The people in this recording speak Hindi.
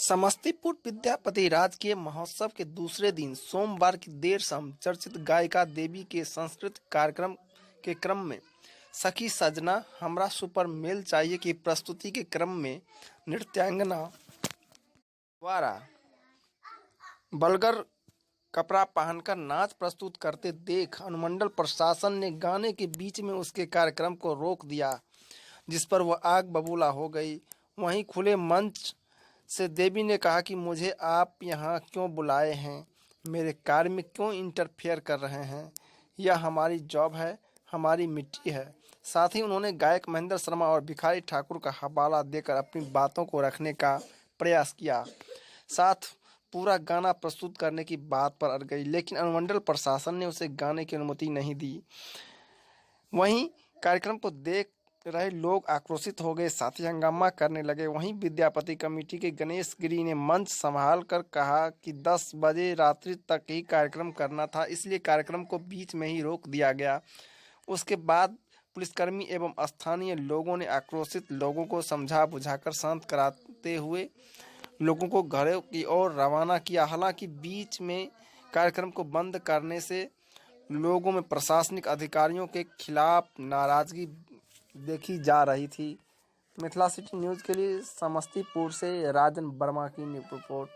समस्तीपुर विद्यापति राजकीय महोत्सव के दूसरे दिन सोमवार की देर शाम चर्चित गायिका देवी के सांस्कृतिक कार्यक्रम के क्रम में सखी सजना हमरा सुपर मेल चाहिए की प्रस्तुति के क्रम में नृत्यांगना द्वारा बलगर कपड़ा पहनकर नाच प्रस्तुत करते देख अनुमंडल प्रशासन ने गाने के बीच में उसके कार्यक्रम को रोक दिया, जिस पर वह आग बबूला हो गई। वहीं खुले मंच से देवी ने कहा कि मुझे आप यहाँ क्यों बुलाए हैं, मेरे कार्य में क्यों इंटरफेयर कर रहे हैं, यह हमारी जॉब है, हमारी मिट्टी है। साथ ही उन्होंने गायक महेंद्र शर्मा और भिखारी ठाकुर का हवाला देकर अपनी बातों को रखने का प्रयास किया। साथ पूरा गाना प्रस्तुत करने की बात पर अड़ गई, लेकिन अनुमंडल प्रशासन ने उसे गाने की अनुमति नहीं दी। वहीं कार्यक्रम को देख रहे लोग आक्रोशित हो गए, साथ ही हंगामा करने लगे। वहीं विद्यापति कमेटी के गणेश गिरी ने मंच संभाल कर कहा कि 10 बजे रात्रि तक ही कार्यक्रम करना था, इसलिए कार्यक्रम को बीच में ही रोक दिया गया। उसके बाद पुलिसकर्मी एवं स्थानीय लोगों ने आक्रोशित लोगों को समझा बुझाकर शांत कराते हुए लोगों को घरों की ओर रवाना किया। हालांकि बीच में कार्यक्रम को बंद करने से लोगों में प्रशासनिक अधिकारियों के खिलाफ नाराजगी देखी जा रही थी। मिथिला सिटी न्यूज़ के लिए समस्तीपुर से राजन वर्मा की रिपोर्ट।